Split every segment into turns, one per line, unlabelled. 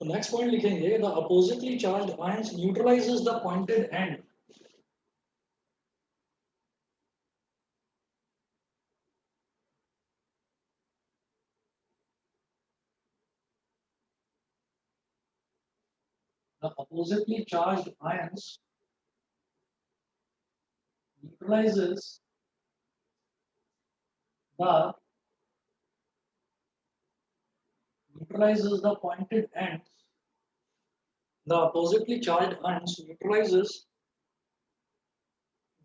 तो next point लिखेंगे, the oppositely charged ions neutralises the pointed and. The oppositely charged ions neutralizes the pointed ends. The oppositely charged ions neutralizes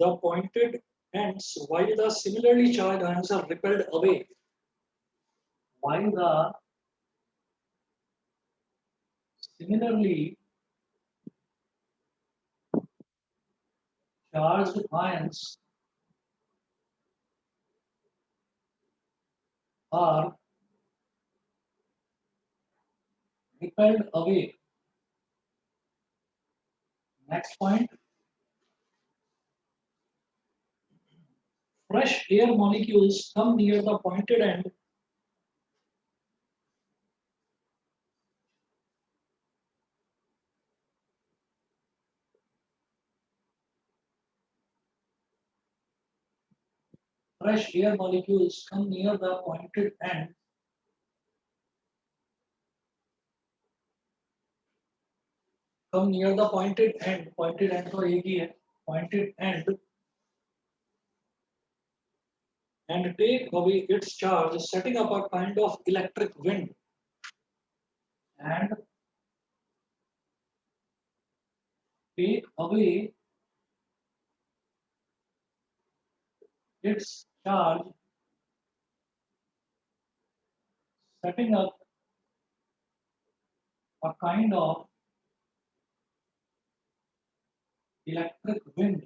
the pointed ends while the similarly charged ions are repelled away. While the similarly charged ions are repelled away. Next point, fresh air molecules come near the pointed end fresh air molecules come near the pointed end pointed end तो एक ही है, pointed end and take away its charge, setting up a kind of electric wind. And take away its charge, setting up a kind of electric wind.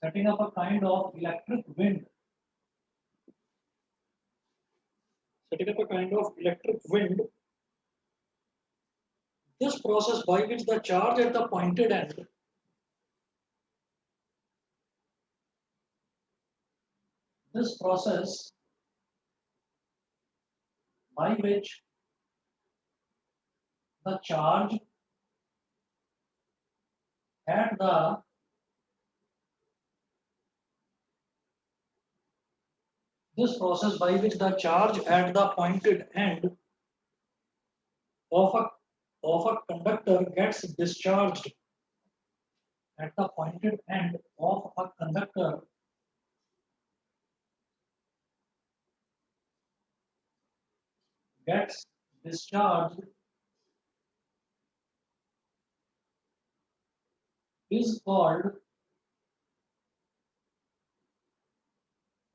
Setting up a kind of electric wind. Setting up a kind of electric wind. This process by which the charge at the pointed end this process by which the charge at the this process by which the charge at the pointed end of a conductor gets discharged at the pointed end of a conductor gets discharged is called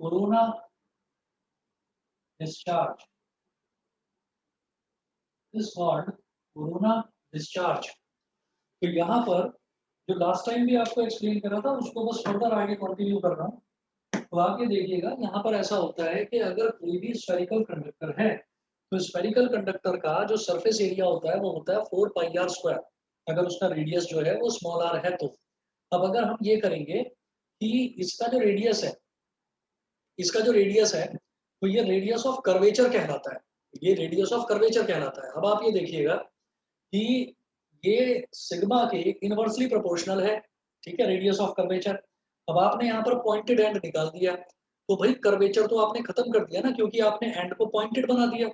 corona discharge. Is called corona discharge. तो यहाँ पर जो last time भी आपको explain करा था उसको बस फर्दर आगे कंटिन्यू कर रहा हूँ। तो आगे देखिएगा, यहाँ पर ऐसा होता है कि अगर कोई भी स्फेरिकल कंडक्टर है तो स्फेरिकल कंडक्टर का जो सरफेस एरिया होता है वो होता है 4πr², अगर उसका रेडियस जो है वो स्मॉल आर है तो। अब अगर हम ये करेंगे कि इसका जो रेडियस है तो ये रेडियस ऑफ कर्वेचर कहलाता है, ये रेडियस ऑफ कर्वेचर कहलाता है। अब आप ये देखिएगा कि ये सिग्मा के इनवर्सली प्रोपोर्शनल है, ठीक है, रेडियस ऑफ कर्वेचर। अब आपने यहाँ पर पॉइंटेड एंड निकाल दिया तो भाई कर्वेचर तो आपने खत्म कर दिया ना, क्योंकि आपने एंड को पॉइंटेड बना दिया।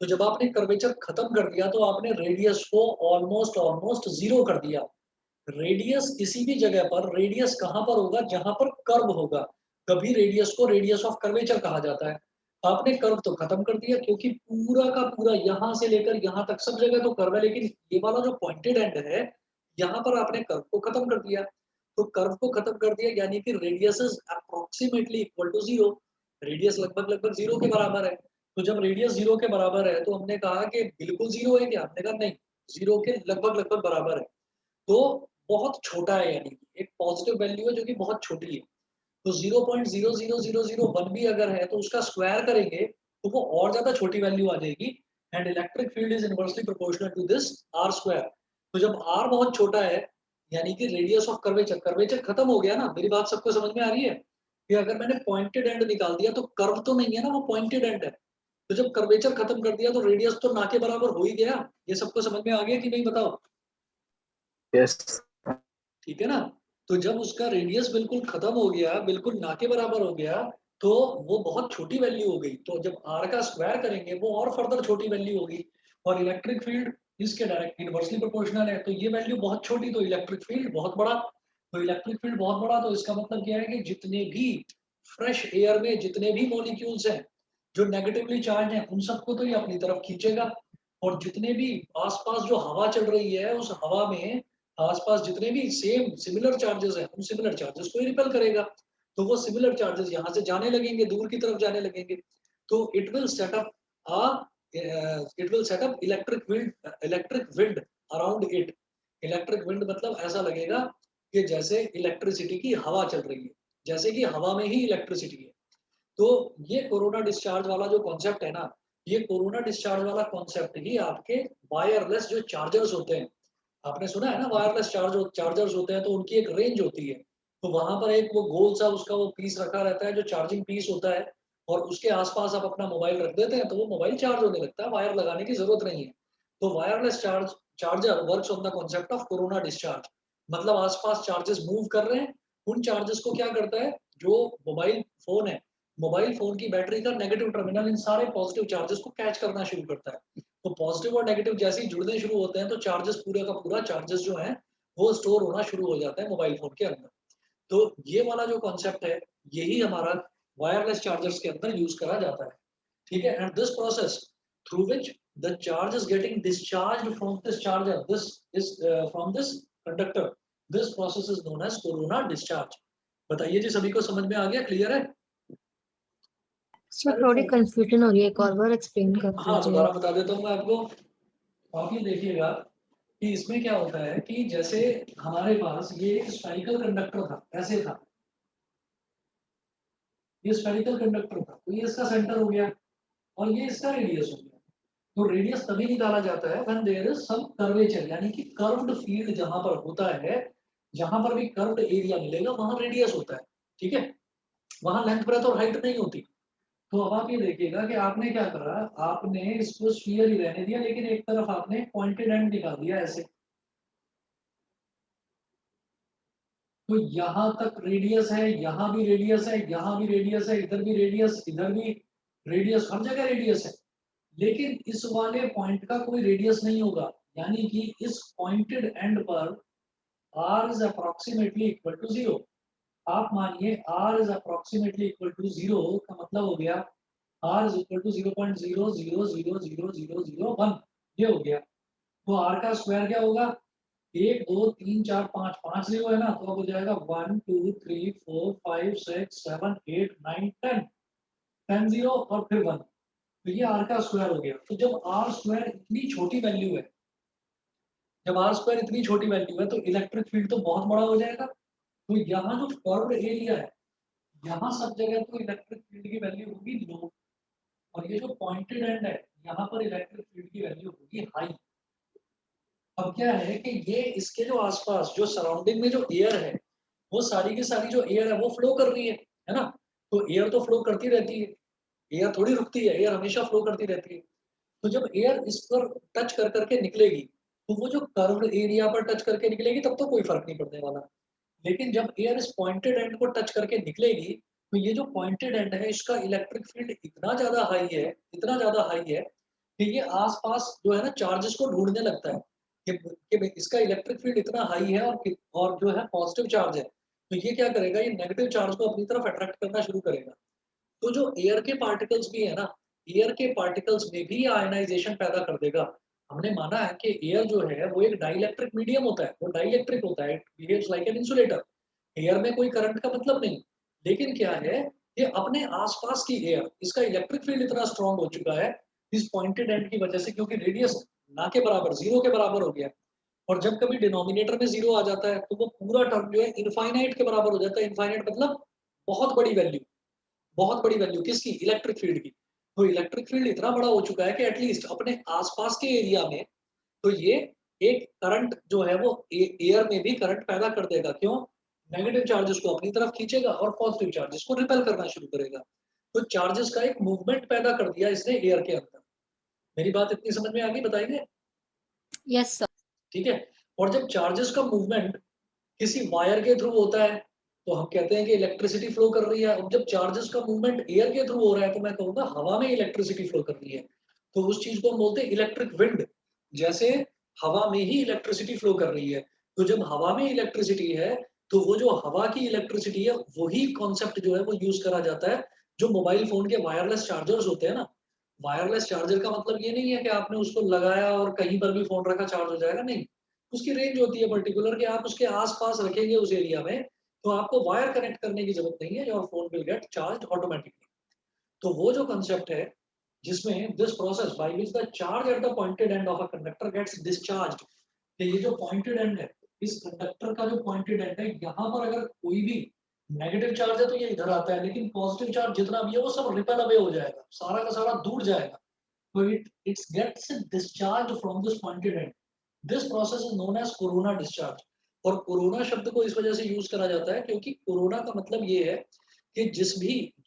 तो जब आपने कर्वेचर खत्म कर दिया तो आपने रेडियस को ऑलमोस्ट ऑलमोस्ट जीरो कर दिया। रेडियस किसी भी जगह पर, रेडियस कहाँ पर होगा, जहां पर कर्व होगा, कभी रेडियस को रेडियस ऑफ कर्वेचर कहा जाता है। आपने कर्व तो खत्म कर दिया क्योंकि पूरा का पूरा यहां से लेकर यहां तक सब जगह तो कर्व है, लेकिन ये वाला जो पॉइंटेड एंड है यहाँ पर आपने कर्व को खत्म कर दिया। तो कर्व को खत्म कर दिया यानी कि radius is approximately equal to zero, radius लगभग लगभग जीरो के बराबर है। तो जब रेडियस जीरो के बराबर है तो हमने कहा कि बिल्कुल जीरो है क्या, हमने कहा नहीं, जीरो के लगभग लगभग बराबर है। तो बहुत छोटा है, यानी कि एक पॉजिटिव वैल्यू है जो कि बहुत छोटी है। तो 0.00001 भी अगर है तो उसका स्क्वायर करेंगे तो वो और ज्यादा छोटी वैल्यू आ जाएगी। And electric field is inversely proportional to this r square. तो जब आर बहुत छोटा है यानी कि रेडियस ऑफ कर्वेचर, कर्वेचर खत्म हो गया ना, मेरी बात सबको समझ में आ रही है कि अगर मैंने पॉइंटेड एंड निकाल दिया तो कर्व तो नहीं है ना, वो पॉइंटेड एंड है। तो जब कर्वेचर खत्म कर दिया तो रेडियस तो ना के बराबर हो ही गया। ये सबको समझ में आ गया कि नहीं बताओ?
यस।
ठीक है ना? तो जब उसका रेडियस बिल्कुल खत्म हो गया, बिल्कुल ना के बराबर हो गया, तो वो बहुत छोटी वैल्यू हो गई। तो जब r का स्क्वायर करेंगे वो और फर्दर छोटी वैल्यू होगी, और इलेक्ट्रिक फील्ड इसके डायरेक्ट इनवर्सली प्रोपोर्शनल है। तो ये वैल्यू बहुत छोटी तो इलेक्ट्रिक फील्ड बहुत बड़ा। तो इलेक्ट्रिक फील्ड बहुत बड़ा तो इसका मतलब क्या है कि जितने भी फ्रेश एयर में जितने भी मॉलिक्यूल्स हैं जो नेगेटिवली चार्ज हैं, उन सबको तो ये अपनी तरफ खींचेगा। और जितने भी आसपास जो हवा चल रही है उस हवा में आसपास जितने भी सेम सिमिलर चार्जेस हैं, उन सिमिलर चार्जेस को ही रिपेल करेगा। तो वो सिमिलर चार्जेस यहाँ से जाने लगेंगे, दूर की तरफ जाने लगेंगे। तो it will set up electric wind around it. Electric wind मतलब ऐसा लगेगा कि जैसे इलेक्ट्रिसिटी की हवा चल रही है, जैसे कि हवा में ही इलेक्ट्रिसिटी है। तो ये कोरोना डिस्चार्ज वाला जो कॉन्सेप्ट है ना, ये कोरोना डिस्चार्ज वाला कॉन्सेप्ट ही आपके वायरलेस जो चार्जर्स होते हैं, आपने सुना है ना, वायरलेस चार्जर्स होते हैं तो उनकी एक रेंज होती है। तो वहां पर एक वो गोल सा उसका वो पीस रखा रहता है जो चार्जिंग पीस होता है, और उसके आसपास आप अपना मोबाइल रख देते हैं तो वो मोबाइल चार्ज होने लगता है, वायर लगाने की जरूरत नहीं है। तो wireless charger works on the concept of corona discharge. मतलब आसपास चार्जेस मूव कर रहे हैं, उन चार्जेस को क्या करता है, जो मोबाइल फोन है, मोबाइल फोन की बैटरी का नेगेटिव टर्मिनल इन सारे पॉजिटिव चार्जेस को कैच करना शुरू करता है। तो पॉजिटिव और नेगेटिव जैसे ही जुड़ने शुरू होते हैं तो चार्जेस पूरे का पूरा चार्जेस जो है वो स्टोर होना शुरू हो जाता है मोबाइल फोन के अंदर। तो ये वाला जो कॉन्सेप्ट है, यही हमारा वायरलेस चार्जर्स के अंदर यूज करा जाता है। ठीक है, and this process through which the charge is getting discharge from this charger, this is from this conductor, this process is known as corona discharge. बताइए जी, सभी को समझ में आ गया, क्लियर है?
सर थोड़ी कंफ्यूजन हो रही है, एक और बार एक्सप्लेन कर
हाँ,
दीजिए।
दोबारा बता देता हूँ मैं आपको। आप ये देखिएगा कि इसमें क्या होता है कि जैसे हमारे पास ये एक स्फेरिकल कंडक्टर था, ऐसे था, ये स्फेरिकल कंडक्टर था, तो ये इसका सेंटर हो गया और ये इसका रेडियस हो गया। तो रेडियस तभी निकाला जाता है when there is some curvature, यानी कि कर्व्ड फील्ड जहां पर होता है, जहां पर भी कर्व्ड एरिया मिलेगा वहां रेडियस होता है। ठीक है, वहां लेंथ ब्रेथ और हाइट नहीं होती। तो अब आप ये देखिएगा कि आपने क्या करा, आपने इसको स्फीयर ही रहने दिया, लेकिन एक तरफ आपने पॉइंटेड एंड निकाल दिया ऐसे। तो यहाँ तक रेडियस है, यहाँ भी रेडियस है, यहाँ भी रेडियस है, इधर भी रेडियस, इधर भी रेडियस, हर जगह रेडियस है। लेकिन इस वाले पॉइंट का कोई रेडियस नहीं होगा, यानी कि इस पॉइंटेड एंड पर r is approximately equal to 0। आप मानिए r is approximately equal to 0 का मतलब हो गया r इज इक्वल टू 0.0000001, ये हो गया। तो r का स्क्वायर क्या होगा, 1 2 3 4 5 5 जीरो है ना, तो अब हो जाएगा 1 2 3 4 5 6 7 8 9 10, 10 जीरो और फिर 1। तो ये r का स्क्वायर हो गया। तो जब r स्क्वायर इतनी छोटी वैल्यू है, जब r स्क्वायर इतनी छोटी वैल्यू है तो इलेक्ट्रिक फील्ड तो बहुत बड़ा हो जाएगा। तो यहाँ जो कर्व्ड एरिया है, यहाँ सब जगह तो इलेक्ट्रिक फील्ड की वैल्यू होगी लो, और ये जो पॉइंटेड एंड है यहाँ पर इलेक्ट्रिक फील्ड की वैल्यू होगी हाई। अब क्या है कि ये इसके जो आसपास जो सराउंडिंग में जो एयर है, वो सारी की सारी जो एयर है वो फ्लो कर रही है ना। तो एयर तो फ्लो करती रहती है, एयर थोड़ी रुकती है, एयर हमेशा फ्लो करती रहती है। तो जब एयर इस पर टच कर करके निकलेगी, तो वो जो कर्व्ड एरिया पर टच करके निकलेगी तब तो कोई फर्क नहीं पड़ने वाला। लेकिन जब एयर इस पॉइंटेड एंड को टच करके निकलेगी, तो ये जो पॉइंटेड एंड है इसका इलेक्ट्रिक फील्ड इतना ज्यादा हाई है, इतना ज्यादा हाई है कि ये आसपास जो है ना चार्जेस को ढूंढने लगता है कि इसका इलेक्ट्रिक फील्ड इतना हाई है, और जो है पॉजिटिव चार्ज है, तो ये क्या करेगा, ये नेगेटिव चार्ज को अपनी तरफ अट्रैक्ट करना शुरू करेगा। तो जो एयर के पार्टिकल्स भी है ना, एयर के पार्टिकल्स में भी आयनाइजेशन पैदा कर देगा। हमने माना है कि एयर जो है वो एक डाइलेक्ट्रिक मीडियम होता है, वो डाइलेक्ट्रिक होता है, it behaves like an insulator. Air में कोई करंट का मतलब नहीं। लेकिन क्या है, ये अपने आसपास की एयर, इसका इलेक्ट्रिक फील्ड इतना स्ट्रांग हो चुका है इस पॉइंटेड एंड की वजह से, क्योंकि रेडियस ना के बराबर, जीरो के बराबर हो गया। और जब कभी डिनोमिनेटर में जीरो आ जाता है तो वो पूरा टर्म जो है इनफाइनाइट के बराबर हो जाता है। इनफाइनाइट मतलब बहुत बड़ी वैल्यू, बहुत बड़ी वैल्यू किसकी, इलेक्ट्रिक फील्ड की। तो इलेक्ट्रिक फील्ड इतना बड़ा हो चुका है कि एटलीस्ट अपने आसपास के एरिया में तो ये एक करंट जो है वो एयर में भी करंट पैदा कर देगा। क्यों, नेगेटिव चार्जेस को अपनी तरफ खींचेगा और पॉजिटिव चार्जेस को रिपेल करना शुरू करेगा। तो चार्जेस का एक मूवमेंट पैदा कर दिया इसने एयर के अंदर। मेरी बात इतनी समझ में आ गई, बताइए?
Yes sir.
ठीक है। और जब चार्जेस का मूवमेंट किसी वायर के थ्रू होता है तो हम कहते हैं कि इलेक्ट्रिसिटी फ्लो कर रही है। अब जब चार्जेस का मूवमेंट एयर के थ्रू हो रहा है तो मैं कहूंगा हवा में इलेक्ट्रिसिटी फ्लो कर रही है। तो उस चीज को हम बोलते हैं इलेक्ट्रिक विंड। जैसे हवा में ही इलेक्ट्रिसिटी फ्लो कर रही है, तो जब हवा में इलेक्ट्रिसिटी है तो वो जो हवा की इलेक्ट्रिसिटी है वही कॉन्सेप्ट जो है वो यूज करा जाता है। जो मोबाइल फोन के वायरलेस चार्जर्स होते हैं ना, वायरलेस चार्जर का मतलब ये नहीं है कि आपने उसको लगाया और कहीं पर भी फोन रखा चार्ज हो जाएगा, नहीं। उसकी रेंज होती है पर्टिकुलर कि आप उसके आस-पास रखेंगे उस एरिया में, तो आपको वायर कनेक्ट करने की ज़रूरत नहीं है, your phone will get charged automatically. तो वो जो कांसेप्ट है, जिसमें this process by which the charge at the pointed end of a conductor gets discharged, कि ये जो पॉइंटेड एंड है, इस कंडक्टर का जो पॉइंटेड एंड है, यहाँ पर अगर कोई भी नेगेटिव चार्ज है तो ये इधर आता है, लेकिन पॉजिटिव चार्ज जितना भी है वो सब रिपेल अवे हो जाएगा, सारा का सारा दूर जाएगा। So it gets discharged from this pointed end. This process is known as corona discharge. और कोरोना शब्द को इस वजह से यूज करा जाता है क्योंकि कोरोना का मतलब ये है कि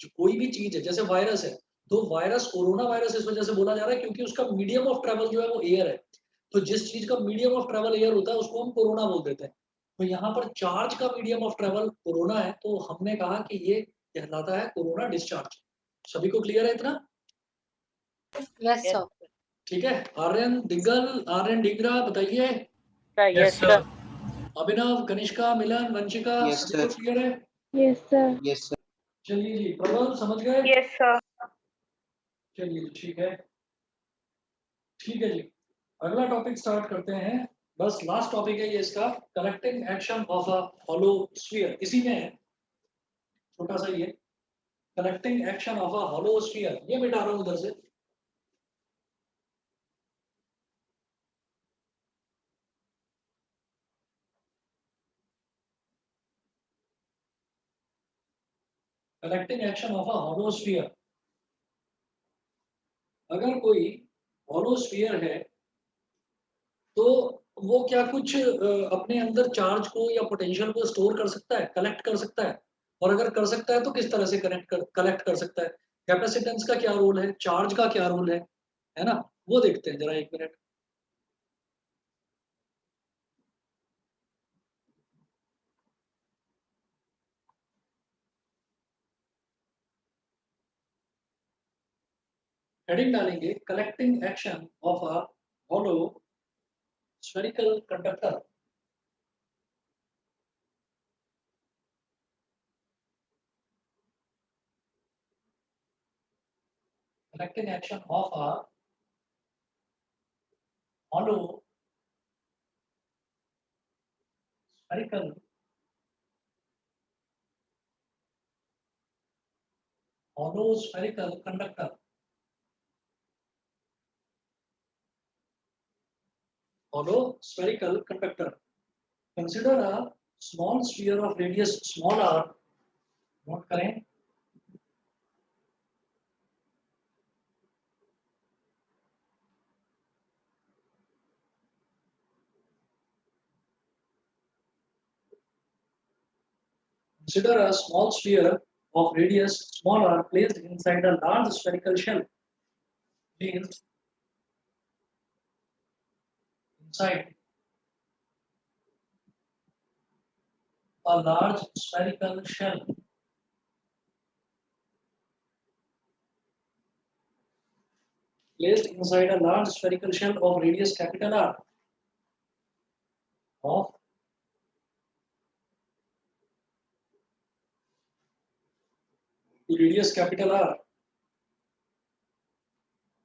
कोई भी चीज है, जैसे वायरस है, तो वायरस कोरोना वायरस इस वजह से बोला जा रहा है क्योंकि उसका मीडियम ऑफ ट्रेवल जो है वो एयर है। तो जिस चीज का मीडियम ऑफ ट्रेवल एयर होता है उसको हम कोरोना बोल देते हैं। तो यहाँ पर चार्ज का मीडियम ऑफ ट्रेवल कोरोना है, तो हमने कहा कि ये कहलाता है कोरोना डिस्चार्ज। सभी को क्लियर है इतना?
Yes sir.
ठीक है। आर्यन दिग्गल, आर्यन डिगरा, बताइए।
Yes, sir.
अभिनव, कनिष्का, मिलन, वंशिका,
Yes,
सभी को
sir.
क्लियर है?
Yes, sir.
Yes, sir.
चलिए जी, प्रबल समझ गए?
Yes, sir.
चलिए जी, ठीक है। ठीक है जी, अगला टॉपिक स्टार्ट करते हैं। बस लास्ट टॉपिक है ये इसका, collecting action of a hollow sphere. इसी में है, छोटा सा ये collecting action of a hollow sphere. ये मिटा रहा हूँ उधर से। Collecting action of a hollow sphere. अगर कोई हॉलो स्फीयर है तो वो क्या कुछ अपने अंदर चार्ज को या पोटेंशियल को स्टोर कर सकता है, कलेक्ट कर सकता है? और अगर कर सकता है तो किस तरह से कलेक्ट कर सकता है? कैपेसिटेंस का क्या रोल है, चार्ज का क्या रोल है ना? वो देखते हैं जरा, एक मिनट। हेडिंग डालेंगे, collecting action of a hollow spherical conductor. Collecting action of a hollow spherical conductor. Hollow spherical conductor. Consider a small sphere of radius small r, note करें। Consider a small sphere of radius small r placed inside a large spherical shell. Placed inside a large spherical shell. Placed inside a large spherical shell of radius capital R. Of radius capital R.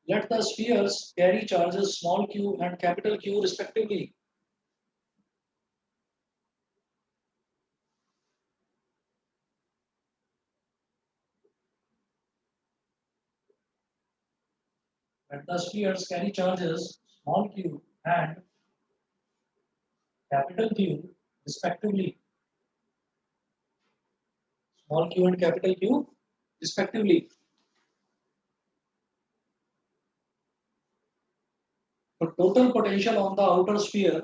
Let the spheres carry charges small q and capital Q respectively. Let the spheres carry charges small q and capital Q respectively. Small q and capital Q respectively. The total potential on the outer sphere,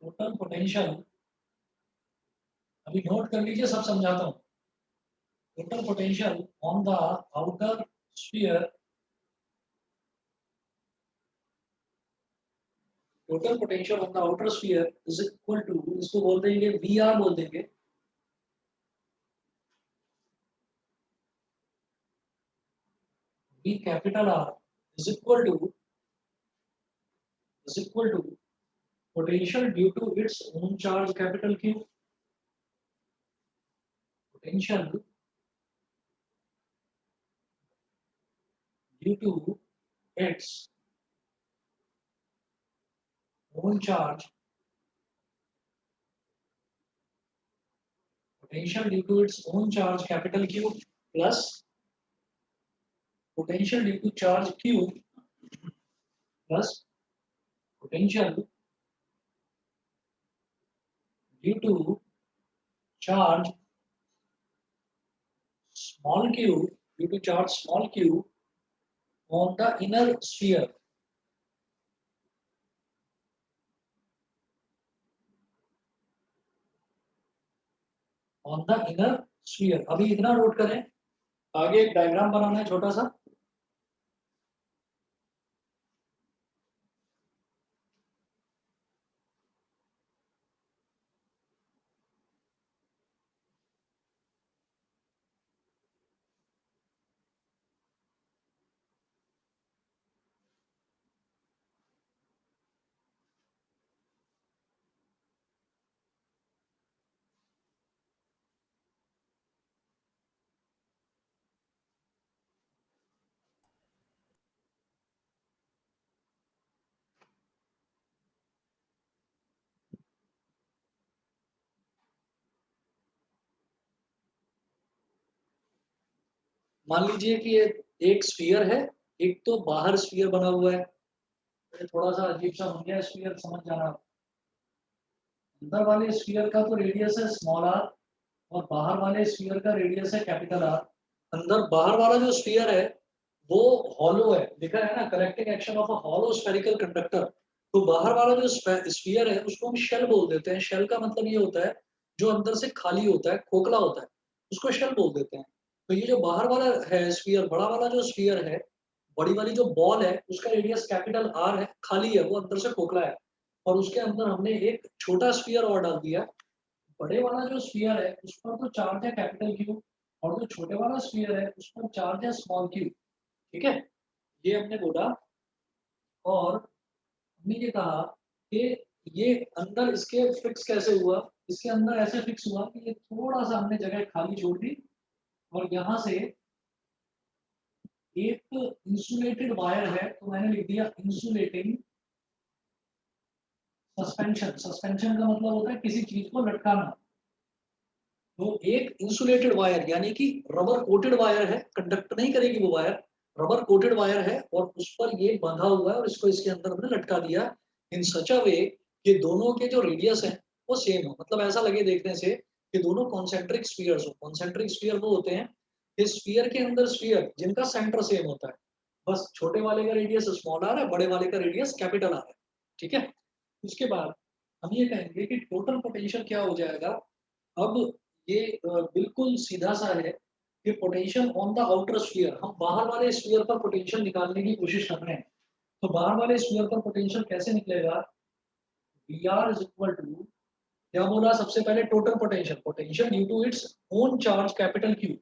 total potential, अभी note कर लीजिए, सब समझाता हूँ। total potential on the outer sphere, total potential on the outer sphere is equal to, इसको बोल देंगे VR बोल देंगे, V capital R is equal to potential due to its own charge capital Q, potential due to its own charge, potential due to its own charge capital Q plus potential due to charge Q plus potential due to charge small q, due to charge small q on the inner sphere. On the inner sphere. अभी इतना note करें, आगे एक diagram बनाना है छोटा सा. मान लीजिए कि ये एक स्फीयर है, एक तो बाहर स्फीयर बना हुआ है. ये थोड़ा सा अजीब सा हो गया स्फीयर, समझ जाना. अंदर वाले स्फीयर का तो रेडियस है स्मॉल आर और बाहर वाले स्फीयर का रेडियस है कैपिटल आर. अंदर बाहर वाला जो स्फीयर है वो हॉलो है, लिखा है ना, collecting action of a hollow spherical conductor. तो बाहर वाला जो स्फीयर है उसको हम शेल बोल देते हैं. शेल का मतलब ये होता है जो अंदर से खाली होता है, खोखला होता है, उसको शेल बोल देते हैं. तो ये जो बाहर वाला है स्फीयर, बड़ा वाला जो स्फीयर है, बड़ी वाली जो बॉल है, उसका रेडियस कैपिटल आर है, खाली है, वो अंदर से खोखला है. और उसके अंदर हमने एक छोटा स्फीयर और डाल दिया. बड़े वाला जो स्फीयर है उस पर तो चार्ज है कैपिटल क्यू, और जो छोटे वाला स्फीयर है उस पर चार्ज है स्मॉल क्यू. ठीक है, ये हमने बोला. और हमने ये कहा कि ये अंदर इसके फिक्स कैसे हुआ. इसके अंदर ऐसे फिक्स हुआ कि ये थोड़ा सा हमने जगह खाली छोड़ दी और यहाँ से एक इंसुलेटेड वायर है, तो मैंने लिख दिया इंसुलेटिंग सस्पेंशन. सस्पेंशन का मतलब होता है किसी चीज को लटकाना. तो एक इंसुलेटेड वायर यानी कि रबर कोटेड वायर है, कंडक्ट नहीं करेगी वो वायर, रबर कोटेड वायर है, और उस पर ये बंधा हुआ है और इसको इसके अंदर हमने लटका दिया इन सच अ वे कि दोनों के जो रेडियस है वो सेम हो. मतलब ऐसा लगे देखने से कि दोनों कॉन्सेंट्रिक स्फीयर्स हो. कॉन्सेंट्रिक स्फीयर वो होते हैं इस स्फीयर के अंदर स्फीयर जिनका सेंटर सेम होता है. बस छोटे वाले का रेडियस स्मॉल आर है, बड़े वाले का रेडियस कैपिटल आर है. ठीक है, उसके बाद हम ये कहेंगे कि टोटल पोटेंशियल क्या हो जाएगा. अब ये बिल्कुल सीधा सा है कि potential on the outer sphere, हम बाहर वाले स्फीयर पर पोटेंशियल निकालने की कोशिश कर रहे हैं. तो बाहर वाले स्फीयर पर पोटेंशियल कैसे निकलेगा. V R is equal to, क्या बोला सबसे पहले, total potential, potential due to its own charge capital Q.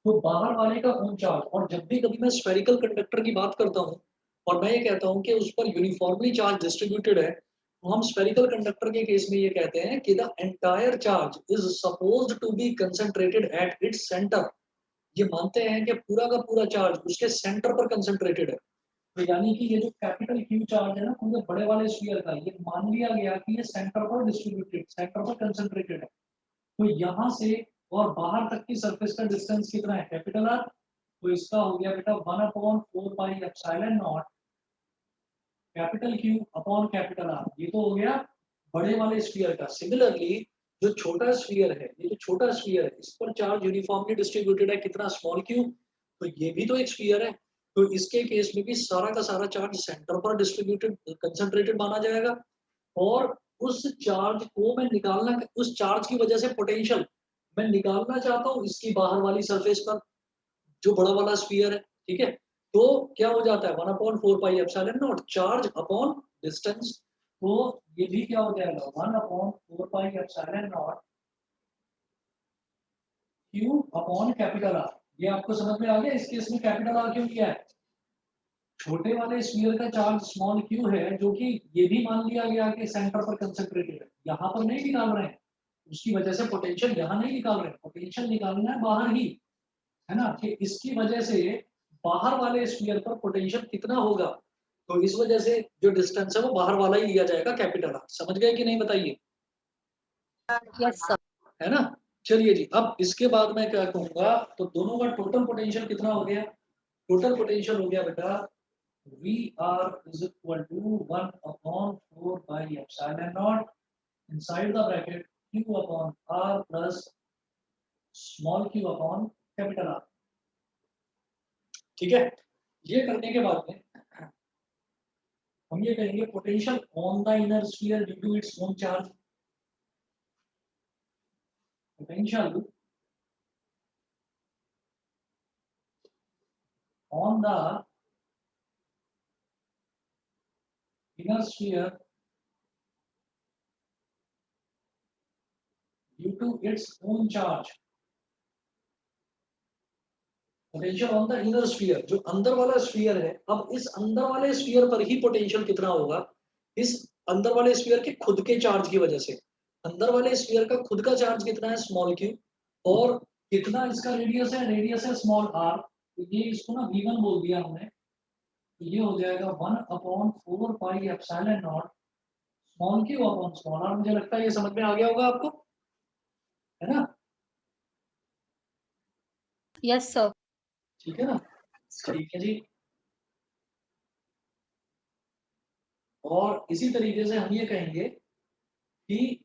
तो बाहर वाले का ओन चार्ज. और जब भी कभी मैं स्फेरिकल कंडक्टर की बात करता हूँ और मैं ये कहता हूँ कि उस पर यूनिफॉर्मली चार्ज डिस्ट्रीब्यूटेड है, तो हम स्फेरिकल कंडक्टर के केस में ये कहते हैं कि the entire charge is supposed to be concentrated at its centre. ये मानते हैं कि पूरा का पूरा चार्ज उसके सेंटर पर कंसंट्रेटेड है. तो यानी कि ये जो कैपिटल क्यू चार्ज है ना पूरे बड़े वाले स्फीयर का, ये मान लिया गया कि ये सेंटर पर डिस्ट्रीब्यूटेड, सेंटर पर कंसंट्रेटेड है. तो यहाँ से और बाहर तक की सरफेस का डिस्टेंस कितना है, कैपिटल आर. तो इसका हो गया बेटा 1/4 pi epsilon naught capital Q upon capital are. ये तो हो गया बड़े वाले स्फीयर का. सिमिलरली जो छोटा स्फीयर है, ये जो छोटा स्फीयर है इस पर चार्ज यूनिफॉर्मली डिस्ट्रीब्यूटेड है, कितना, स्मॉल क्यू. तो ये भी तो एक स्फीयर है. तो इसके केस में भी सारा का सारा चार्ज सेंटर पर डिस्ट्रीब्यूटेड कंसंट्रेटेड माना जाएगा. और उस चार्ज को मैं निकालना, उस चार्ज की वजह से पोटेंशियल मैं निकालना चाहता हूँ इसकी बाहर वाली सरफेस पर जो बड़ा वाला स्फीयर है, ठीक है? तो क्या हो जाता है 1/4 pi epsilon not charge upon distance. तो ये भी क्या हो जाएगा 1/4 pi epsilon not Q upon capital are. ये आपको समझ में आ गया? इस केस में कैपिटल आर क्यों किया है? छोटे वाले स्फीयर का चार्ज स्मॉल क्यू है, जो कि ये भी मान लिया गया कि सेंटर पर कंसंट्रेटेड है, यहाँ पर नहीं निकाल रहे हैं, उसकी वजह से पोटेंशियल यहाँ नहीं निकाल रहे हैं, पोटेंशियल निकालना है बाहर ही, है ना? कि इसकी वजह से बाहर वाले स्फीयर पर पोटेंशियल कितना होगा, तो इस वजह से जो डिस्टेंस है वो बाहर वाला ही लिया जाएगा, कैपिटल आर। समझ गए कि नहीं बताइए?
Yes, sir.
है ना? चलिए जी, अब इसके बाद मैं क्या कहूंगा, तो दोनों का टोटल पोटेंशियल कितना हो गया? टोटल पोटेंशियल हो गया बेटा VR is equal to 1/4 by epsilon naught inside the bracket Q upon R plus small q upon capital R। ठीक है? ये करने के बाद में हम ये कहेंगे potential on the inner sphere due to its own charge. Potential on the inner sphere due to its own charge। Potential on the inner sphere, जो अंदर वाला स्फीयर है, अब इस अंदर वाले स्फीयर पर ही पोटेंशियल कितना होगा, इस अंदर वाले स्फीयर के खुद के चार्ज की वजह से। अंदर वाले स्फीयर का खुद का चार्ज कितना है स्मॉल क्यू, और कितना इसका रेडियस है स्मॉल आर, तो ये इसको ना v1 बोल दिया हमने, तो ये हो जाएगा 1/4 pi epsilon naught small Q upon small R. मुझे लगता है ये समझ में आ गया होगा आपको, है ना?
Yes, sir.
ठीक है ना? ठीक है जी। और इसी तरीके से हम ये कहेंगे कि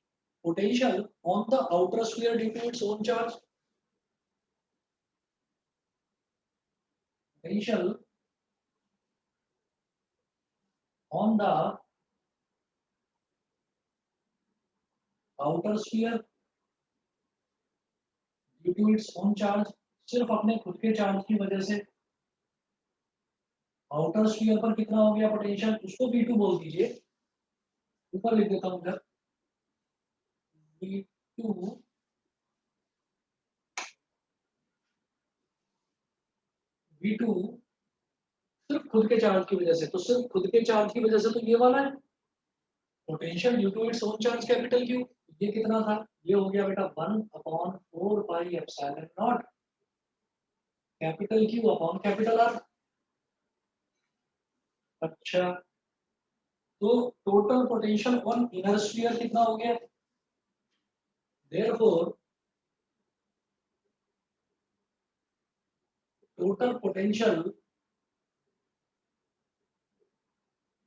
potential on the outer sphere due to its own charge, potential on the outer sphere due to its own charge, सिर्फ अपने खुद के चार्ज की वजह से आउटर स्फीयर पर कितना हो गया पोटेंशियल, उसको V2 बोल दीजिए, ऊपर लिख देता हूं इधर V2 V2 सिर्फ खुद के चार्ज की वजह से, तो सिर्फ खुद के चार्ज की वजह से तो ये वाला है potential due to its own charge capital Q. ये कितना था? ये हो गया बेटा 1/4 pi epsilon naught capital Q upon capital R. अच्छा, तो total potential on inner sphere कितना हो गया? Therefore total potential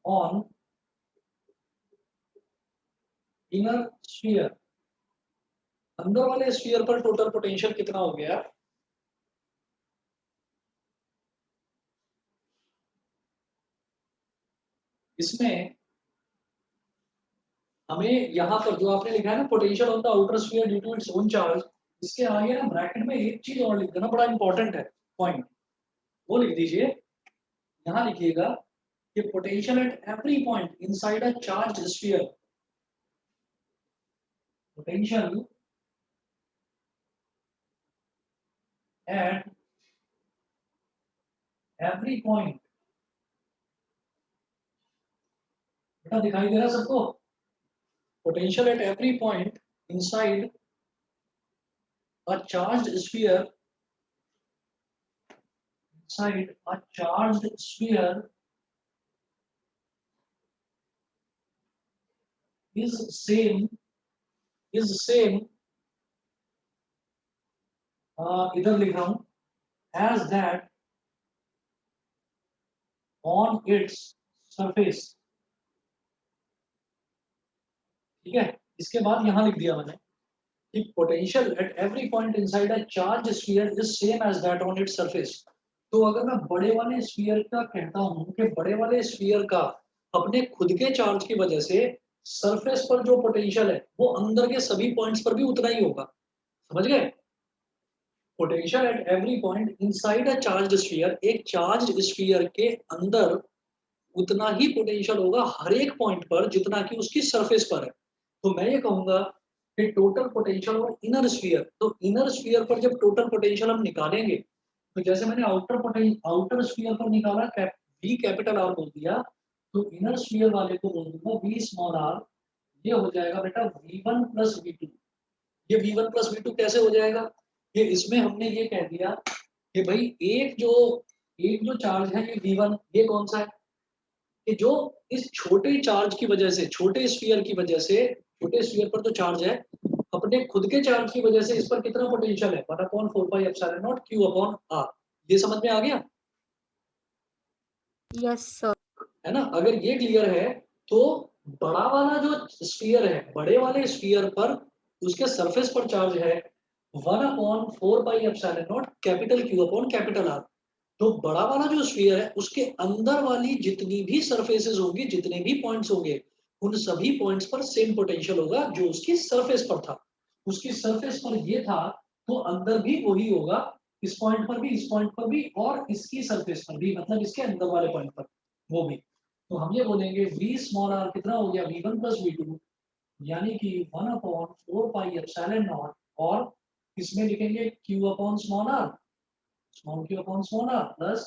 on inner sphere, अंदर वाले स्फीयर पर टोटल पोटेंशियल कितना हो गया? इसमें हमें यहाँ पर जो आपने लिखा है ना potential on the outer sphere due to its own charge, इसके आगे ना ब्रैकेट में एक चीज और लिख देना, बड़ा इंपॉर्टेंट है पॉइंट, वो लिख दीजिए। यहाँ लिखिएगा कि potential at every point inside a charge sphere, potential at every point, बेटा दिखाई दे रहा है सबको? Potential at every point inside a charged sphere, inside a charged sphere is same इधर लिख रहा हूं as that on its surface। ठीक है, इसके बाद यहां लिख दिया मैंने कि potential at every point inside a charged sphere is same as that on its surface। तो अगर मैं बड़े वाले स्फीयर का कहता हूं कि बड़े वाले स्फीयर का अपने खुद के चार्ज की वजह से सरफेस पर जो पोटेंशियल है वो अंदर के सभी पॉइंट्स पर भी उतना ही होगा। समझ गए? Potential at every point inside a charged sphere, एक चार्ज्ड स्फीयर के अंदर उतना ही पोटेंशियल होगा हर एक पॉइंट पर जितना कि उसकी सरफेस पर है। तो मैं ये कहूंगा कि टोटल पोटेंशियल और इनर स्फीयर, तो इनर स्फीयर पर जब टोटल पोटेंशियल हम निकालेंगे, तो जैसे मैंने आउटर स्फीयर पर निकाला वी कैपिटल आर बोल दिया, तो इनर स्फीयर वाले को बोल दूंगा वी स्मॉल आर। ये हो जाएगा बेटा V1 प्लस V2। ये V1 प्लस V2 कैसे हो जाएगा? ये इसमें हमने ये कह दिया कि भाई एक जो चार्ज है ये V1, ये कौन सा है कि जो इस छोटे चार्ज की वजह से, छोटे स्फीयर की वजह से, छोटे स्फीयर पर तो चार्ज है, अपने खुद के चार्ज की वजह से इस पर कितना पोटेंशियल है 1/4πε0 Q/r। ये समझ में आ गया
Yes, sir.
है ना? अगर ये क्लियर है तो बड़ा वाला जो स्फीयर है, बड़े वाले स्फीयर पर उसके सरफेस पर चार्ज है 1/4πε0 capital Q upon capital R। तो बड़ा वाला जो स्फीयर है उसके अंदर वाली जितनी भी सरफेसेस होंगी, जितने भी पॉइंट्स होंगे, उन सभी पॉइंट्स पर सेम पोटेंशियल होगा जो उसकी सरफेस पर था। उसकी सरफेस पर ये था तो अंदर भी वही होगा, इस पॉइंट पर भी, इस पॉइंट पर भी और इसकी सरफेस पर भी, मतलब इसके अंदर वाले पॉइंट पर वो भी। तो हम ये बोलेंगे v स्मॉल r कितना हो गया V1 प्लस V2, यानी कि 1/4πε0, और इसमें लिखेंगे Q upon small r, small q upon small r plus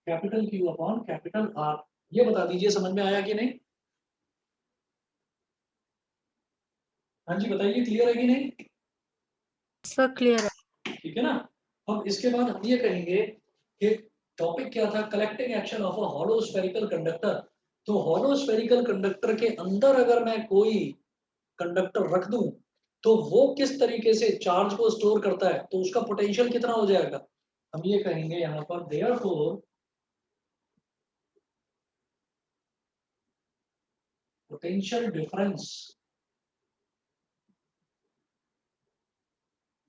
capital Q upon capital R। ये बता दीजिए समझ में आया कि नहीं? हाँ जी बताइए, क्लियर है कि नहीं?
Sir, clear.
ठीक है ना? अब इसके बाद हम ये कहेंगे कि टॉपिक क्या था, collecting action of a hollow spherical conductor. तो हॉलो स्फेरिकल कंडक्टर के अंदर अगर मैं कोई कंडक्टर रख दूं तो वो किस तरीके से चार्ज को स्टोर करता है, तो उसका पोटेंशियल कितना हो जाएगा। हम ये कहेंगे यहाँ पर therefore potential difference,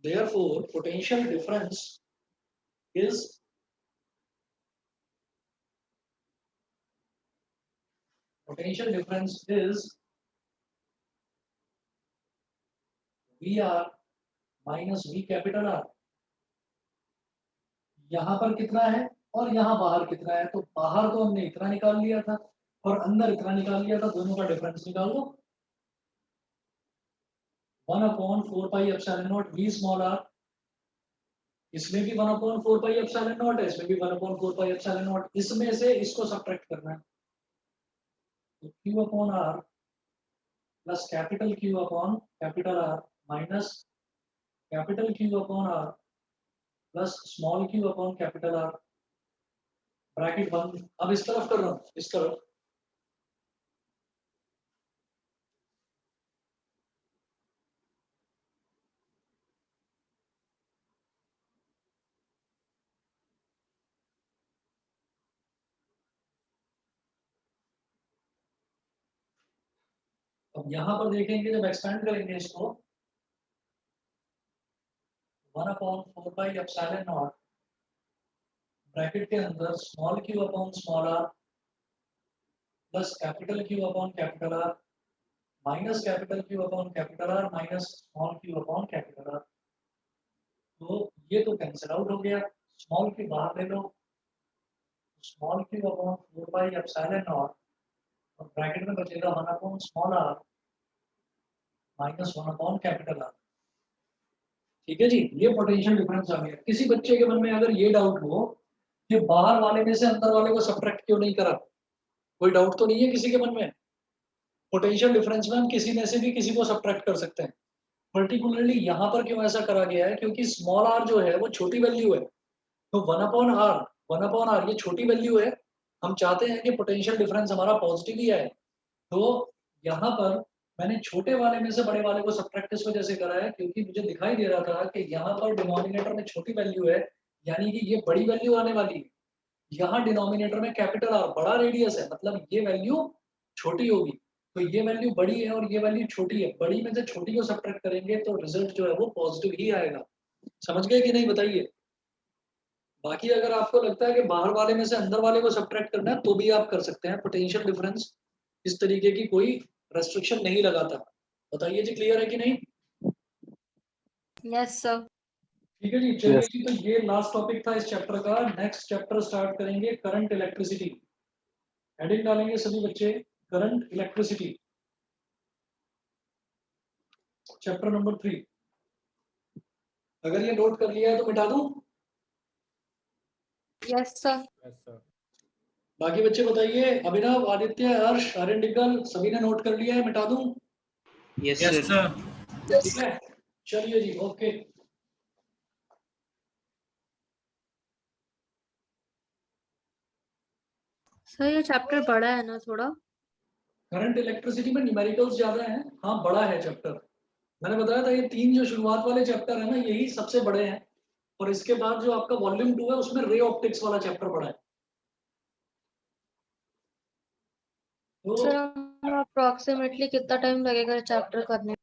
therefore potential difference is VR minus V capital R। यहाँ पर कितना है और यहाँ बाहर कितना है, तो बाहर तो हमने इतना निकाल लिया था और अंदर इतना निकाल लिया था, दोनों का डिफरेंस निकाल लो। 1/4πε0 V स्मॉल r, इसमें भी 1/4πε0 है, इसमें भी 1/4πε0, इसमें से इसको सब्ट्रैक्ट करना है, तो Q upon R plus capital Q upon capital R minus capital Q upon R plus small q upon capital R, bracket बंद। अब इस तरफ कर रहा हूँ, इस तरफ अब यहाँ पर देखेंगे जब एक्सपेंड करेंगे इसको 1/4πε0 ब्रैकेट के अंदर small q upon small r plus capital Q upon capital R minus capital Q upon capital R minus small q upon capital R। तो ये तो कैंसिल आउट हो गया, स्मॉल q बाहर ले लो, स्मॉल q अपॉन 4πε0 और ब्रैकेट में बचेगा 1 upon small r minus 1 upon capital R। ठीक है जी, ये पोटेंशियल डिफरेंस आ गया। किसी बच्चे के मन में अगर ये डाउट हो कि बाहर वाले में से अंदर वाले को सब्ट्रैक्ट क्यों नहीं करा, कोई डाउट तो नहीं है किसी के मन में? पोटेंशियल डिफरेंस में हम किसी में से भी किसी को सब्ट्रैक्ट कर सकते हैं। पर्टिकुलरली यहाँ पर क्यों ऐसा करा गया है, क्योंकि स्मॉल r जो है वो छोटी वैल्यू है, तो 1/r ये छोटी वैल्यू है। हम चाहते हैं कि पोटेंशियल डिफरेंस हमारा पॉजिटिव ही आए, तो यहाँ पर मैंने छोटे वाले में से बड़े वाले को सब्ट्रैक्ट इस वजह से करा है क्योंकि मुझे दिखाई दे रहा था कि यहाँ पर डिनोमिनेटर में छोटी वैल्यू है, यानी कि ये बड़ी वैल्यू आने वाली है। यहाँ डिनोमिनेटर में कैपिटल R बड़ा रेडियस है, मतलब ये वैल्यू छोटी होगी, तो ये वैल्यू बड़ी है और ये वैल्यू छोटी है, बड़ी में से छोटी को सब्ट्रैक्ट करेंगे तो रिजल्ट जो है वो पॉजिटिव ही आएगा। समझ गए कि नहीं बताइए? बाकी अगर आपको लगता है कि बाहर वाले में से अंदर वाले को सब्ट्रैक्ट करना है तो भी आप कर सकते हैं, पोटेंशियल डिफरेंस इस तरीके की कोई रेस्ट्रिक्शन नहीं लगाता। बताइए जी, क्लियर है कि नहीं?
Yes, sir.
ठीक है जी, चलिए
Yes.
जी, तो ये लास्ट टॉपिक था इस चैप्टर का। नेक्स्ट चैप्टर स्टार्ट करेंगे, करंट इलेक्ट्रिसिटी। हेडिंग डालेंगे सभी बच्चे, करंट इलेक्ट्रिसिटी, चैप्टर नंबर 3। अगर ये नोट कर लिया है तो मिटा दूं?
Yes, sir.
Yes, sir.
बाकी बच्चे बताइए, अभिनव, आदित्य, हर्ष, आर्यन डिग्गल, सभी ने नोट कर लिया है, मिटा दूं?
Yes,
Yes,
sir.
sir.
ठीक है, चलिए जी, ओके।
सर ये चैप्टर बड़ा है ना थोड़ा?
करंट इलेक्ट्रिसिटी में न्यूमेरिकल्स ज्यादा हैं, हाँ बड़ा है चैप्टर। मैंने बताया था ये 3 जो शुरुआत वाले चैप्टर है ना, यही सबसे बड़े हैं। और इसके बाद जो आपका वॉल्यूम 2 है, उसमें रे ऑप्टिक्स वाला चैप्टर बड़ा है। तो
सर अप्रोक्सीमेटली कितना टाइम लगेगा चैप्टर करने?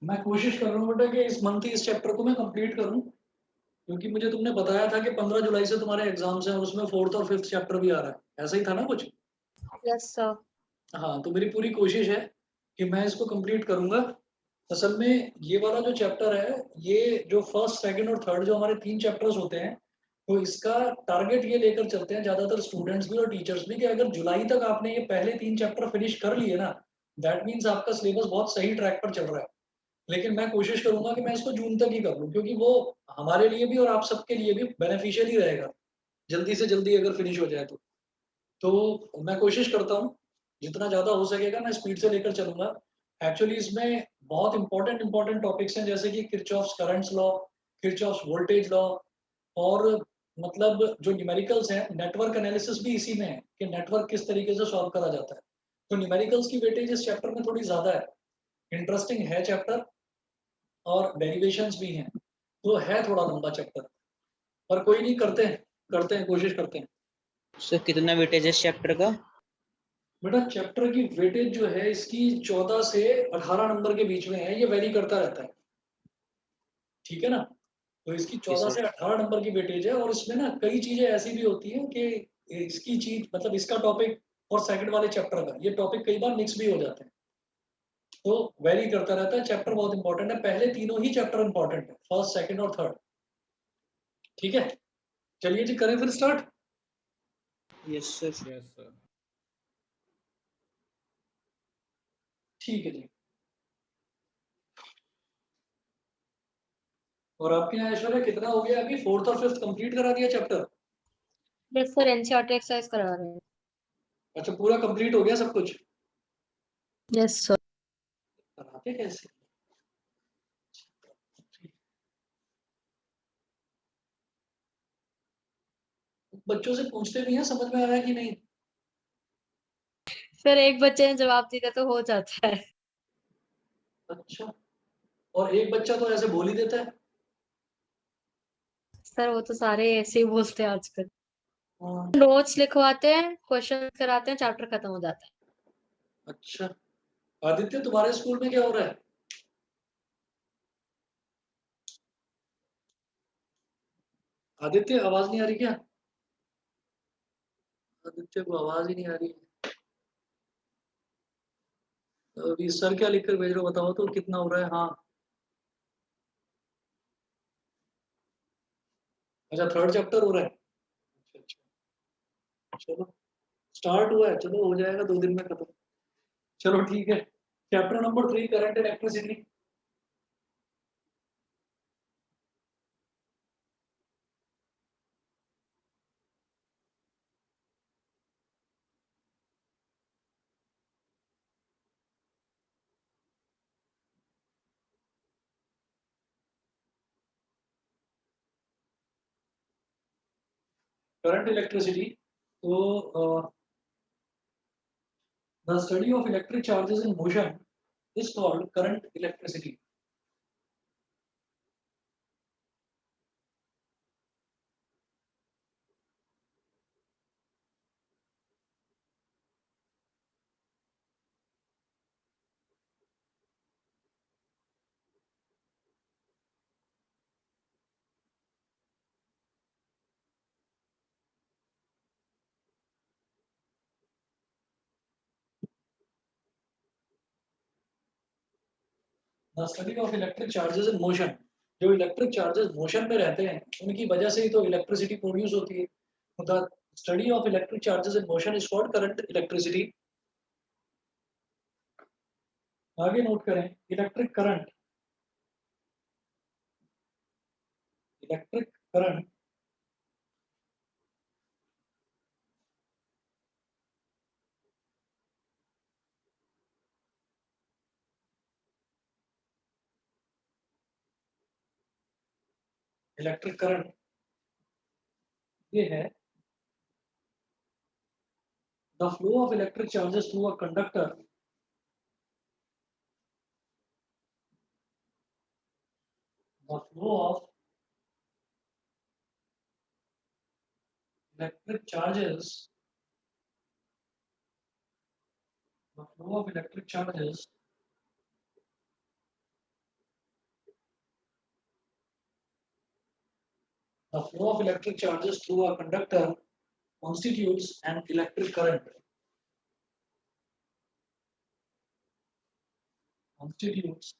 मैं कोशिश कर रहा हूँ बेटा कि इस मंथ ही इस चैप्टर को मैं कंप्लीट करूँ, क्योंकि मुझे तुमने बताया था कि 15 जुलाई से तुम्हारे एग्जाम्स हैं और उसमें 4th और 5th चैप्टर भी आ रहा है, ऐसा ही था ना कुछ?
Yes sir.
हाँ, तो मेरी पूरी कोशिश है कि मैं इसको कंप्लीट करूंगा। असल में ये वाला जो चैप्टर है, ये जो फर्स्ट, सेकंड और थर्ड जो हमारे 3 चैप्टर्स होते हैं, तो इसका टारगेट ये लेकर चलते हैं ज्यादातर स्टूडेंट्स भी और टीचर्स भी, कि अगर जुलाई तक आपने ये पहले 3 चैप्टर फिनिश कर लिए ना, दैट मीन्स आपका सिलेबस बहुत सही ट्रैक पर चल रहा है। लेकिन मैं कोशिश करूंगा कि मैं इसको जून तक ही कर लूँ, क्योंकि वो हमारे लिए भी और आप सबके लिए भी बेनिफिशियल ही रहेगा, जल्दी से जल्दी अगर फिनिश हो जाए तो। तो मैं कोशिश करता हूँ, जितना ज़्यादा हो सकेगा मैं स्पीड से लेकर चलूंगा। एक्चुअली इसमें बहुत इंपॉर्टेंट इंपॉर्टेंट टॉपिक्स हैं, जैसे कि Kirchhoff's currents law, Kirchhoff's voltage law, और मतलब जो न्यूमेरिकल्स हैं, नेटवर्क एनालिसिस भी इसी में है कि नेटवर्क किस तरीके से सॉल्व करा जाता है। तो न्यूमेरिकल्स की वेटेज इस चैप्टर में थोड़ी ज़्यादा है। इंटरेस्टिंग है चैप्टर, और डेरिवेशंस भी हैं, तो है थोड़ा लंबा चैप्टर, पर कोई नहीं, करते हैं, कोशिश करते हैं।
सर कितना वेटेज है इस चैप्टर का?
बेटा चैप्टर की वेटेज जो है इसकी 14 से 18 नंबर के बीच में है, ये वेरी करता रहता है, ठीक है ना? तो इसकी
यस
14
सर।
से 18 नंबर की वेटेज है, और इसमें ना कई चीजें ऐसी भी होती हैं कि इसकी चीज मतलब इसका टॉपिक और सेकंड वाले चैप्टर का ये टॉपिक कई बार मिक्स भी हो जाते हैं, तो वेरी करता रहता है। चैप्टर बहुत इंपॉर्टेंट है, पहले तीनों ही चैप्टर इंपॉर्टेंट है, फर्स्ट, सेकंड और थर्ड। ठीक है, चलिए जी, करें फिर start.
Yes sir.
Yes, sir.
ठीक है जी। और आपके यहाँ ऐश्वर्या कितना हो गया अभी? 4th और 5th कंप्लीट करा दिया chapter?
Yes sir, NCERT exercise करा रहे हैं।
अच्छा, पूरा कंप्लीट हो गया सब कुछ?
Yes sir.
कराते कैसे? बच्चों से पूछते भी हैं समझ में आया कि नहीं?
फिर एक बच्चे ने जवाब दिया तो हो जाता है।
अच्छा, और एक बच्चा तो ऐसे बोल ही देता है।
सर वो तो सारे ऐसे ही बोलते हैं आजकल।
हाँ,
नोट्स लिखवाते हैं, क्वेश्चन कराते हैं, चैप्टर खत्म हो जाता है।
अच्छा। आदित्य, तुम्हारे स्कूल में क्या हो रहा है? आदित्य, आवाज नहीं आ रही क्या? आदित्य को आवाज ही नहीं आ रही है। तो अभी सर क्या लिख कर भेज रहे हो, बताओ तो कितना हो रहा है? हाँ, अच्छा, थर्ड चैप्टर हो रहा है। अच्छा अच्छा, चलो, स्टार्ट हुआ है, चलो हो जाएगा 2 दिन में खत्म। चलो ठीक है, chapter number 3, current electricity. Current electricity, तो the study of electric charges in motion is called current electricity. The study of electric charges in motion जो इलेक्ट्रिक चार्जेस मोशन में रहते हैं उनकी वजह से ही तो इलेक्ट्रिसिटी प्रोड्यूस होती है। The study of electric charges in motion is called current electricity. आगे नोट करें, electric current, electric current electric current ये है the flow of electric charges through a conductor, the flow of electric charges, the flow of electric charges the flow of electric charges through a conductor constitutes an electric current, constitutes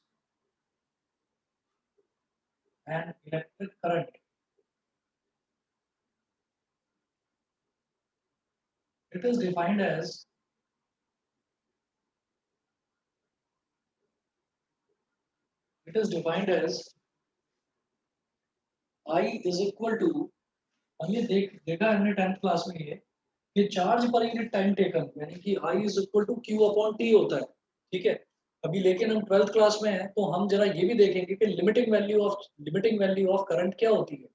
an electric current. It is defined as I is equal to, ये देखा हमने 10th class में ये charge per unit time taken, यानी कि I is equal to Q upon T होता है, ठीक है। अभी लेकिन हम 12th क्लास में हैं तो हम जरा ये भी देखेंगे कि लिमिटिंग वैल्यू ऑफ करंट क्या होती है।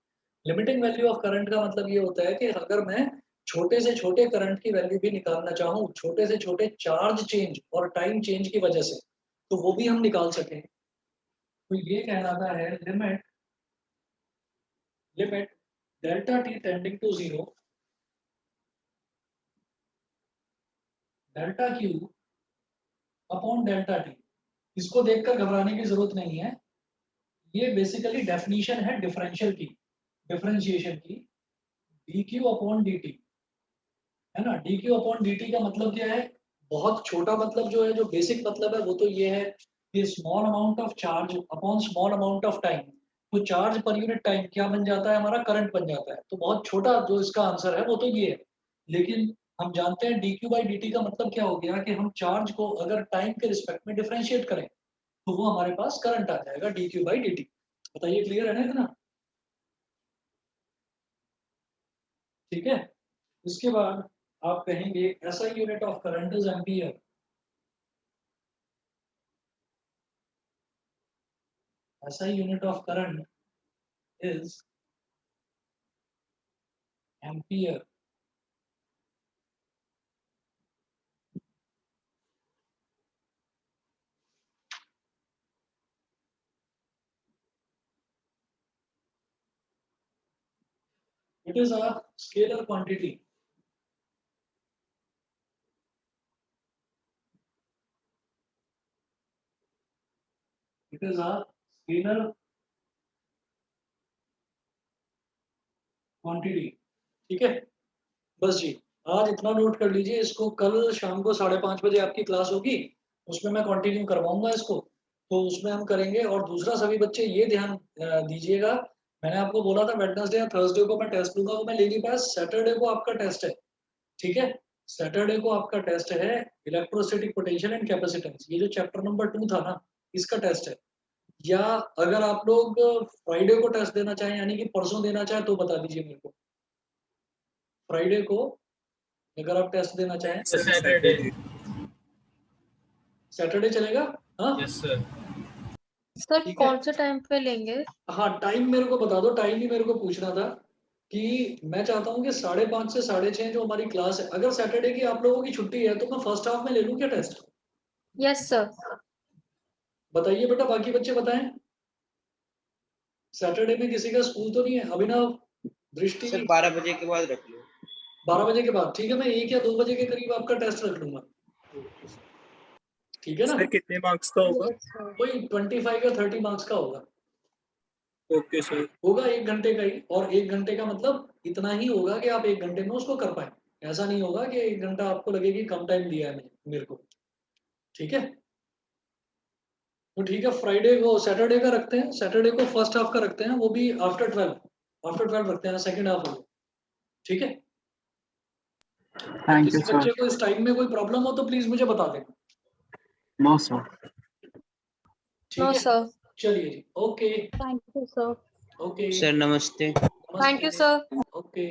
लिमिटिंग वैल्यू ऑफ करंट का मतलब ये होता है कि अगर मैं छोटे से छोटे करंट की वैल्यू भी निकालना चाहूँ, छोटे से छोटे चार्ज चेंज और टाइम चेंज की वजह से, तो वो भी हम निकाल सकें। तो ये कहलाता है limit delta T tending to 0, delta Q upon delta T. इसको देखकर घबराने की जरूरत नहीं है, ये बेसिकली डेफिनेशन है डिफरेंशियल की, डिफरेंशिएशन की, D Q upon D T, है ना। D Q upon D T का मतलब क्या है, बहुत छोटा मतलब जो है, जो बेसिक मतलब है वो तो ये है कि small amount of charge upon small amount of time, तो चार्ज पर यूनिट टाइम क्या बन जाता है, हमारा करंट बन जाता है। तो बहुत छोटा जो इसका आंसर है वो तो ये है। लेकिन हम जानते हैं D Q by D T का मतलब क्या हो गया कि हम चार्ज को अगर टाइम के रिस्पेक्ट में डिफरेंशिएट करें तो वो हमारे पास करंट आ जाएगा D Q by D T. बताइए, क्लियर है ना इतना? ठीक है। इसके बाद आप कहेंगे ऐसा unit of current is ampere, ऐसा unit of current is ampere. It is a scalar quantity. It is a scalar quantity. ठीक है, बस जी। आज इतना नोट कर लीजिए, इसको कल शाम को 5:30 बजे आपकी क्लास होगी, उसमें मैं कंटिन्यू करवाऊंगा इसको, तो उसमें हम करेंगे। और दूसरा, सभी बच्चे ये ध्यान दीजिएगा, मैंने आपको बोला था वेडनेसडे या थर्सडे को मैं टेस्ट लूंगा, वो मैं ले नहीं पाया। सैटरडे को आपका टेस्ट है, ठीक है। सैटरडे को आपका टेस्ट है इलेक्ट्रोस्टैटिक पोटेंशियल एंड कैपेसिटेंस, ये जो चैप्टर नंबर 2 था ना, इसका टेस्ट है। या अगर आप लोग फ्राइडे को टेस्ट देना चाहें, यानी कि परसों देना चाहें, तो बता दीजिए मेरे को। फ्राइडे को अगर आप टेस्ट देना चाहें,
सैटरडे।
सैटरडे चलेगा? हाँ,
यस सर।
सर
ठीक है।
कौन से टाइम पे लेंगे?
हाँ, टाइम मेरे को बता दो, टाइम ही मेरे को पूछना था कि मैं चाहता हूँ कि 5:30 से 6:30 जो हमारी क्लास है, अगर सैटरडे की आप लोगों की छुट्टी है तो मैं फर्स्ट हाफ में ले लूँ क्या टेस्ट?
Yes sir.
बताइए बेटा, बाकी बच्चे बताएं। सैटरडे में किसी का स्कूल तो नहीं है? अभिनव, दृष्टि?
सर 12 बजे के बाद रख लो।
12 बजे के बाद, ठीक है। मैं 1 या 2 बजे के करीब आपका टेस्ट रख लूंगा, ठीक है ना।
सर कितने मार्क्स का होगा?
Yes sir.
कोई 25 या 30 मार्क्स का होगा,
ओके सर।
होगा 1 घंटे का ही। और 1 घंटे का मतलब इतना ही होगा कि आप 1 घंटे में उसको कर पाए। ऐसा नहीं होगा कि 1 घंटा आपको लगे कि कम टाइम दिया है मेरे को, ठीक है। तो ठीक है, फ्राइडे को सैटरडे का रखते हैं, सैटरडे को फर्स्ट हाफ का रखते हैं, वो भी आफ्टर 12 रखते हैं, सेकंड हाफ में। ठीक है,
Thank you,
किसी बच्चे
sir.
को इस टाइम में कोई प्रॉब्लम हो तो प्लीज मुझे बता दें।
No, sir.
ठीक
नो
है,
सर।
चलिए जी, okay
thank you sir.
Okay
sir नमस्ते।
Thank you sir.
ओके।